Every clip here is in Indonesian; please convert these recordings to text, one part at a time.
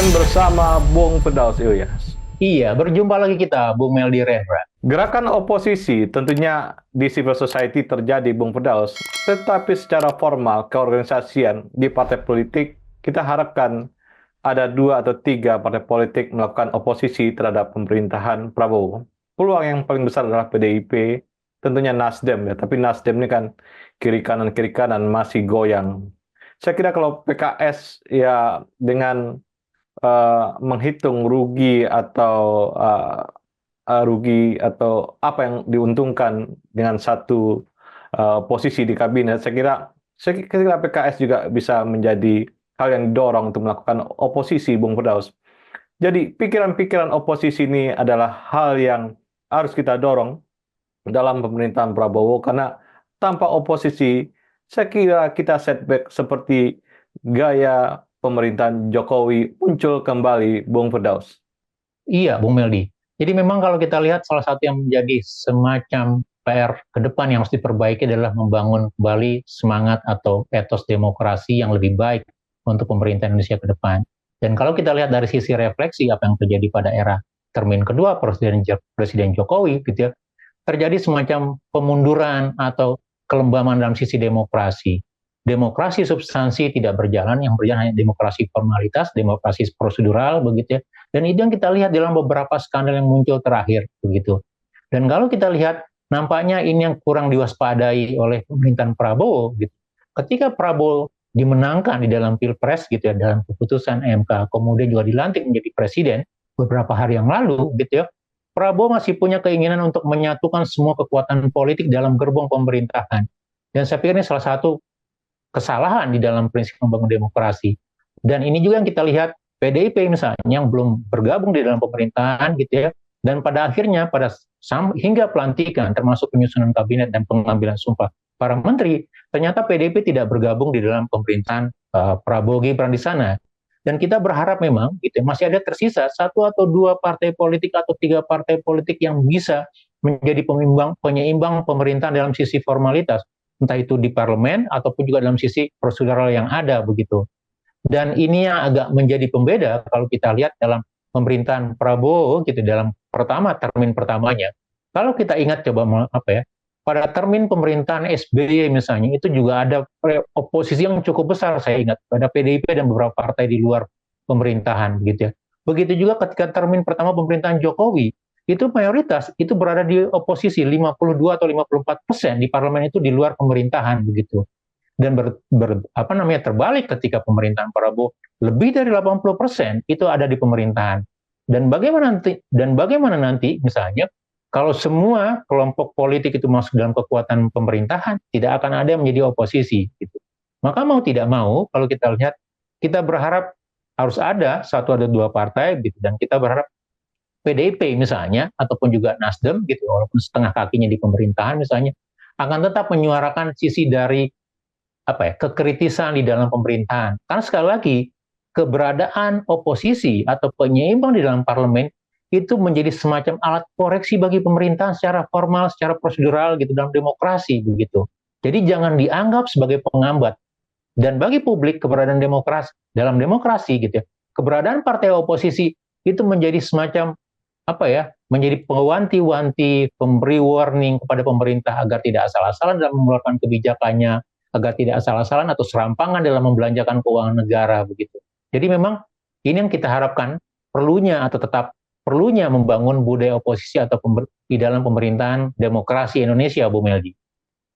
Weekend bersama Bung Firdaus Ilyas. Iya, berjumpa lagi kita, Bung Meldi Rendra. Gerakan oposisi tentunya di civil society terjadi, Bung Firdaus, tetapi secara formal keorganisasian di partai politik kita harapkan ada 2 atau 3 partai politik melakukan oposisi terhadap pemerintahan Prabowo. Peluang yang paling besar adalah PDIP, tentunya Nasdem ya, tapi Nasdem ini kan kiri kanan masih goyang. Saya kira kalau PKS ya dengan menghitung rugi atau apa yang diuntungkan dengan satu posisi di kabinet, saya kira PKS juga bisa menjadi hal yang didorong untuk melakukan oposisi, Bung Firdaus. Jadi pikiran-pikiran oposisi ini adalah hal yang harus kita dorong dalam pemerintahan Prabowo, karena tanpa oposisi, saya kira kita setback seperti gaya pemerintahan Jokowi muncul kembali, Bung Firdaus. Iya, Bung Meldi. Jadi memang kalau kita lihat salah satu yang menjadi semacam PR ke depan yang harus diperbaiki adalah membangun kembali semangat atau etos demokrasi yang lebih baik untuk pemerintah Indonesia ke depan. Dan kalau kita lihat dari sisi refleksi apa yang terjadi pada era termin kedua Presiden Jokowi, gitu ya, terjadi semacam pemunduran atau kelembaman dalam sisi demokrasi. Demokrasi substansi tidak berjalan, yang berjalan hanya demokrasi formalitas, demokrasi prosedural, begitu ya. Dan itu yang kita lihat dalam beberapa skandal yang muncul terakhir, begitu. Dan kalau kita lihat, nampaknya ini yang kurang diwaspadai oleh pemerintahan Prabowo, gitu. Ketika Prabowo dimenangkan di dalam Pilpres, gitu ya, dalam keputusan MK, kemudian juga dilantik menjadi presiden beberapa hari yang lalu, gitu ya, Prabowo masih punya keinginan untuk menyatukan semua kekuatan politik dalam gerbong pemerintahan. Dan saya pikir ini salah satu kesalahan di dalam prinsip membangun demokrasi. Dan ini juga yang kita lihat PDIP misalnya yang belum bergabung di dalam pemerintahan gitu ya, dan pada akhirnya hingga pelantikan termasuk penyusunan kabinet dan pengambilan sumpah para menteri, ternyata PDIP tidak bergabung di dalam pemerintahan Prabowo Gibran di sana. Dan kita berharap memang gitu masih ada tersisa 1 atau 2 partai politik atau 3 partai politik yang bisa menjadi penyeimbang pemerintahan dalam sisi formalitas, entah itu di parlemen ataupun juga dalam sisi prosedural yang ada begitu. Dan ini yang agak menjadi pembeda kalau kita lihat dalam pemerintahan Prabowo gitu dalam termin pertamanya. Kalau kita ingat coba apa ya, pada termin pemerintahan SBY misalnya itu juga ada oposisi yang cukup besar, saya ingat pada PDIP dan beberapa partai di luar pemerintahan gitu ya. Begitu juga ketika termin pertama pemerintahan Jokowi, itu mayoritas itu berada di oposisi 52 atau 54% di parlemen itu di luar pemerintahan begitu. Dan terbalik ketika pemerintahan Prabowo lebih dari 80% itu ada di pemerintahan. Dan bagaimana nanti misalnya kalau semua kelompok politik itu masuk dalam kekuatan pemerintahan, tidak akan ada yang menjadi oposisi gitu. Maka mau tidak mau kalau kita lihat, kita berharap harus ada 1 atau 2 partai gitu, dan kita berharap PDIP misalnya ataupun juga Nasdem gitu, walaupun setengah kakinya di pemerintahan misalnya, akan tetap menyuarakan sisi dari apa ya, kekritisan di dalam pemerintahan. Karena sekali lagi, keberadaan oposisi atau penyeimbang di dalam parlemen itu menjadi semacam alat koreksi bagi pemerintahan secara formal, secara prosedural gitu dalam demokrasi begitu. Jadi jangan dianggap sebagai penghambat. Dan bagi publik keberadaan demokrasi dalam demokrasi gitu ya, keberadaan partai oposisi itu menjadi semacam apa ya, menjadi pewanti-wanti, pemberi warning kepada pemerintah agar tidak asal-asalan dalam mengeluarkan kebijakannya, agar tidak asal-asalan atau serampangan dalam membelanjakan keuangan negara begitu. Jadi memang ini yang kita harapkan perlunya atau tetap perlunya membangun budaya oposisi atau di dalam pemerintahan demokrasi Indonesia, Bu Meldi.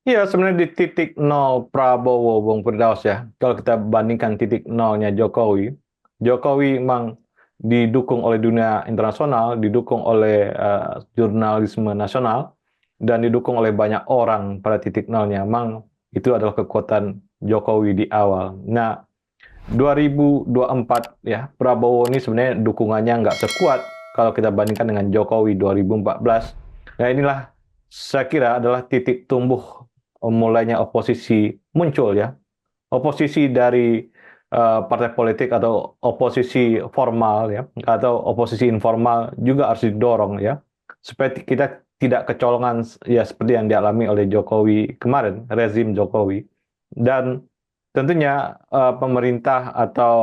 Iya, sebenarnya di titik nol Prabowo, Bung Firdaus ya, kalau kita bandingkan titik nolnya Jokowi, Jokowi memang didukung oleh dunia internasional, didukung oleh jurnalisme nasional, dan didukung oleh banyak orang pada titik nolnya. Memang itu adalah kekuatan Jokowi di awal. Nah, 2024 ya, Prabowo ini sebenarnya dukungannya nggak sekuat kalau kita bandingkan dengan Jokowi 2014. Nah, inilah saya kira adalah titik tumbuh mulainya oposisi muncul ya. Oposisi dari partai politik atau oposisi formal ya, atau oposisi informal juga harus didorong ya, supaya kita tidak kecolongan ya seperti yang dialami oleh Jokowi kemarin, rezim Jokowi. Dan tentunya pemerintah atau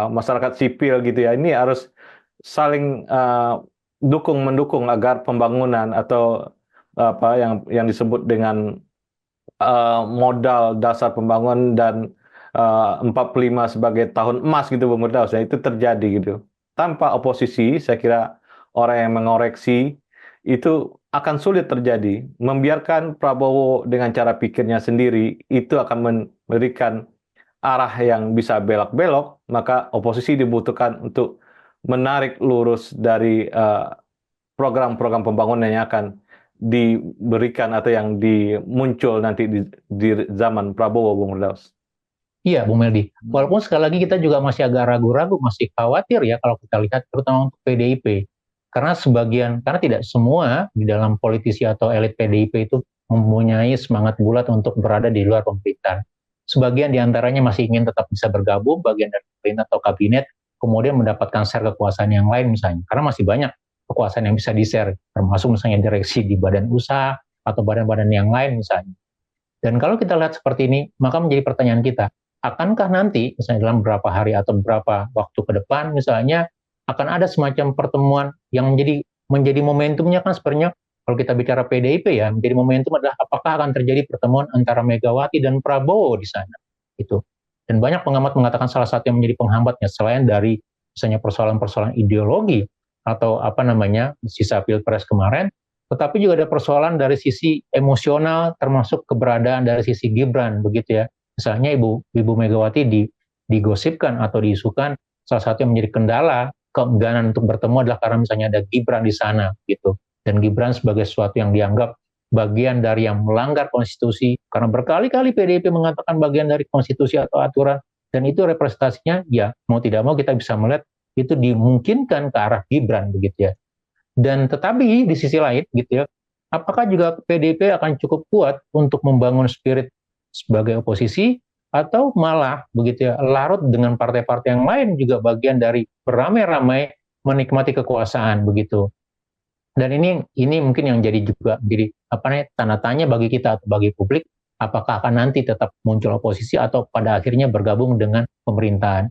masyarakat sipil gitu ya, ini harus saling dukung mendukung agar pembangunan atau yang disebut dengan modal dasar pembangunan dan 45 sebagai tahun emas gitu Bung Firdaus, ya, itu terjadi gitu. Tanpa oposisi, saya kira orang yang mengoreksi itu akan sulit terjadi. Membiarkan Prabowo dengan cara pikirnya sendiri itu akan memberikan arah yang bisa belok-belok, maka oposisi dibutuhkan untuk menarik lurus dari program-program pembangunan yang akan diberikan atau yang dimuncul nanti di zaman Prabowo, Bung Firdaus. Iya, Bung Meldi. Walaupun sekali lagi kita juga masih agak ragu-ragu, masih khawatir ya kalau kita lihat terutama untuk PDIP. Karena tidak semua di dalam politisi atau elit PDIP itu mempunyai semangat bulat untuk berada di luar pemerintahan. Sebagian diantaranya masih ingin tetap bisa bergabung bagian dari pemerintah atau kabinet, kemudian mendapatkan share kekuasaan yang lain misalnya. Karena masih banyak kekuasaan yang bisa di-share, termasuk misalnya direksi di badan usaha atau badan-badan yang lain misalnya. Dan kalau kita lihat seperti ini, maka menjadi pertanyaan kita, akankah nanti, misalnya dalam beberapa hari atau beberapa waktu ke depan, misalnya akan ada semacam pertemuan yang menjadi momentumnya kan sebenarnya kalau kita bicara PDIP ya, menjadi momentum adalah apakah akan terjadi pertemuan antara Megawati dan Prabowo di sana. Itu. Dan banyak pengamat mengatakan salah satu yang menjadi penghambatnya selain dari misalnya persoalan-persoalan ideologi atau sisa Pilpres kemarin, tetapi juga ada persoalan dari sisi emosional termasuk keberadaan dari sisi Gibran begitu ya. Misalnya Ibu Megawati digosipkan atau diisukan salah satu yang menjadi kendala keengganan untuk bertemu adalah karena misalnya ada Gibran di sana gitu. Dan Gibran sebagai sesuatu yang dianggap bagian dari yang melanggar konstitusi karena berkali-kali PDIP mengatakan bagian dari konstitusi atau aturan dan itu representasinya ya mau tidak mau kita bisa melihat itu dimungkinkan ke arah Gibran begitu ya. Dan tetapi di sisi lain gitu ya, apakah juga PDIP akan cukup kuat untuk membangun spirit sebagai oposisi atau malah begitu ya larut dengan partai-partai yang lain juga bagian dari beramai-ramai menikmati kekuasaan begitu. Dan ini mungkin yang jadi tanda tanya bagi kita atau bagi publik, apakah akan nanti tetap muncul oposisi atau pada akhirnya bergabung dengan pemerintahan.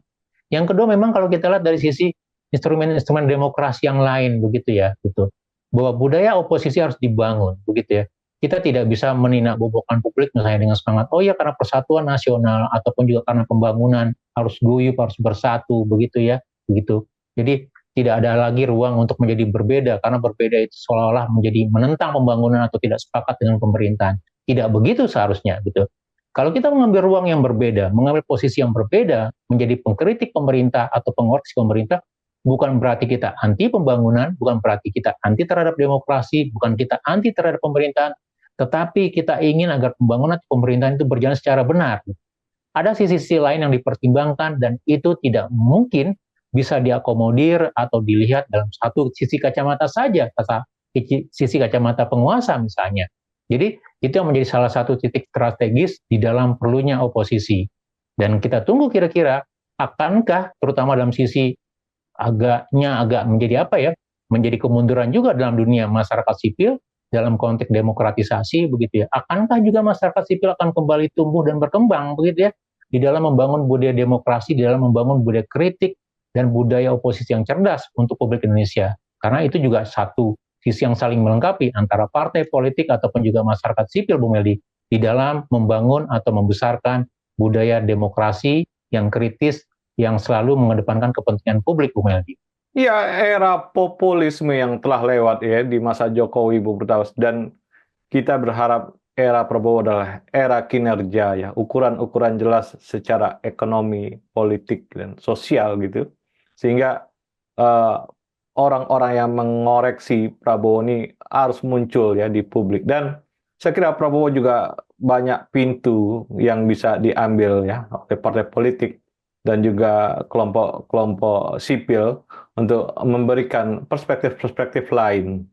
Yang kedua memang kalau kita lihat dari sisi instrumen-instrumen demokrasi yang lain begitu ya gitu, bahwa budaya oposisi harus dibangun begitu ya. Kita tidak bisa meninakbobokkan publik misalnya dengan semangat oh ya karena persatuan nasional ataupun juga karena pembangunan harus guyup harus bersatu begitu ya begitu. Jadi tidak ada lagi ruang untuk menjadi berbeda karena berbeda itu seolah-olah menjadi menentang pembangunan atau tidak sepakat dengan pemerintahan. Tidak begitu seharusnya gitu. Kalau kita mengambil ruang yang berbeda, mengambil posisi yang berbeda, menjadi pengkritik pemerintah atau pengoreksi pemerintah, bukan berarti kita anti pembangunan, bukan berarti kita anti terhadap demokrasi, bukan kita anti terhadap pemerintahan, tetapi kita ingin agar pembangunan pemerintahan itu berjalan secara benar. Ada sisi-sisi lain yang dipertimbangkan dan itu tidak mungkin bisa diakomodir atau dilihat dalam satu sisi kacamata saja, sisi kacamata penguasa misalnya. Jadi itu yang menjadi salah satu titik strategis di dalam perlunya oposisi. Dan kita tunggu kira-kira akankah terutama dalam sisi agak menjadi menjadi kemunduran juga dalam dunia masyarakat sipil dalam konteks demokratisasi begitu ya. Akankah juga masyarakat sipil akan kembali tumbuh dan berkembang begitu ya di dalam membangun budaya demokrasi, di dalam membangun budaya kritik dan budaya oposisi yang cerdas untuk publik Indonesia. Karena itu juga satu sisi yang saling melengkapi antara partai politik ataupun juga masyarakat sipil, Bung Meldi, di dalam membangun atau membesarkan budaya demokrasi yang kritis, yang selalu mengedepankan kepentingan publik, Bung Meldi. Iya, era populisme yang telah lewat ya di masa Jokowi, Bung Firdaus, dan kita berharap era Prabowo adalah era kinerja ya, ukuran-ukuran jelas secara ekonomi, politik, dan sosial gitu. Sehingga orang-orang yang mengoreksi Prabowo ini harus muncul ya di publik. Dan saya kira Prabowo juga banyak pintu yang bisa diambil ya oleh partai politik dan juga kelompok-kelompok sipil untuk memberikan perspektif-perspektif lain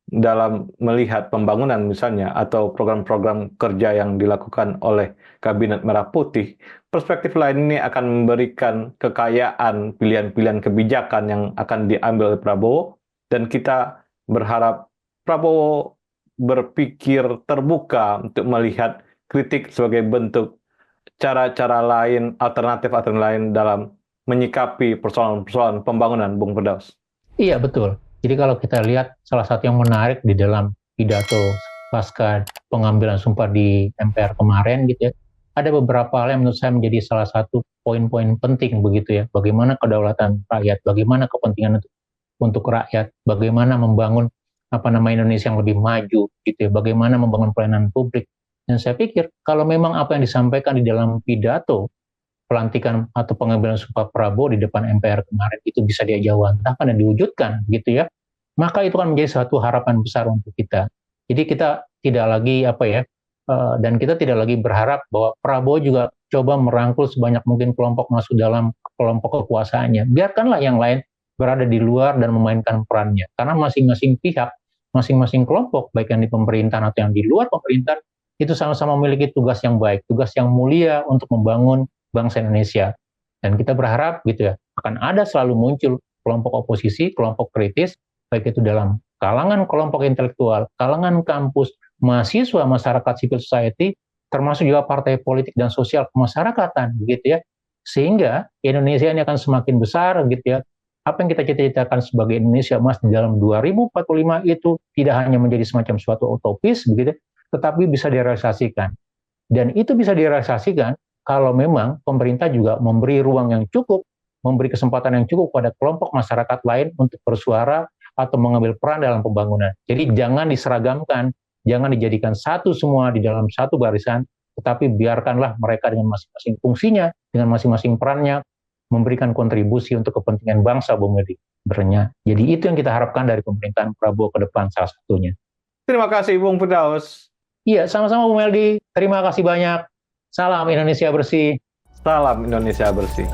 dalam melihat pembangunan misalnya atau program-program kerja yang dilakukan oleh Kabinet Merah Putih. Perspektif lain ini akan memberikan kekayaan pilihan-pilihan kebijakan yang akan diambil oleh Prabowo, dan kita berharap Prabowo berpikir terbuka untuk melihat kritik sebagai bentuk cara-cara lain, alternatif lain dalam menyikapi persoalan-persoalan pembangunan, Bung Firdaus? Iya, betul. Jadi kalau kita lihat salah satu yang menarik di dalam pidato pasca pengambilan sumpah di MPR kemarin gitu ya, ada beberapa hal yang menurut saya menjadi salah satu poin-poin penting begitu ya. Bagaimana kedaulatan rakyat, bagaimana kepentingan untuk rakyat, bagaimana membangun Indonesia yang lebih maju gitu ya, bagaimana membangun pelayanan publik. Dan saya pikir kalau memang apa yang disampaikan di dalam pidato pelantikan atau pengambilan sumpah Prabowo di depan MPR kemarin itu bisa diajawantahkan dan diwujudkan gitu ya, maka itu kan menjadi satu harapan besar untuk kita. Jadi kita tidak lagi dan kita tidak lagi berharap bahwa Prabowo juga coba merangkul sebanyak mungkin kelompok masuk dalam kelompok kekuasaannya. Biarkanlah yang lain berada di luar dan memainkan perannya, karena masing-masing pihak, masing-masing kelompok, baik yang di pemerintahan atau yang di luar pemerintahan, itu sama-sama memiliki tugas yang baik, tugas yang mulia untuk membangun bangsa Indonesia. Dan kita berharap gitu ya, akan ada selalu muncul kelompok oposisi, kelompok kritis, baik itu dalam kalangan kelompok intelektual, kalangan kampus, mahasiswa, masyarakat civil society, termasuk juga partai politik dan sosial kemasyarakatan gitu ya. Sehingga Indonesia ini akan semakin besar gitu ya. Apa yang kita cita-citakan sebagai Indonesia Emas di dalam 2045 itu tidak hanya menjadi semacam suatu utopis begitu, tetapi bisa direalisasikan. Dan itu bisa direalisasikan kalau memang pemerintah juga memberi ruang yang cukup, memberi kesempatan yang cukup pada kelompok masyarakat lain untuk bersuara atau mengambil peran dalam pembangunan. Jadi jangan diseragamkan, jangan dijadikan satu semua di dalam satu barisan, tetapi biarkanlah mereka dengan masing-masing fungsinya, dengan masing-masing perannya, memberikan kontribusi untuk kepentingan bangsa, Bung Meldi. Jadi itu yang kita harapkan dari pemerintahan Prabowo ke depan salah satunya. Terima kasih, Bung Firdaus. Iya, sama-sama Bung Meldi. Terima kasih banyak. Salam Indonesia bersih. Salam Indonesia bersih.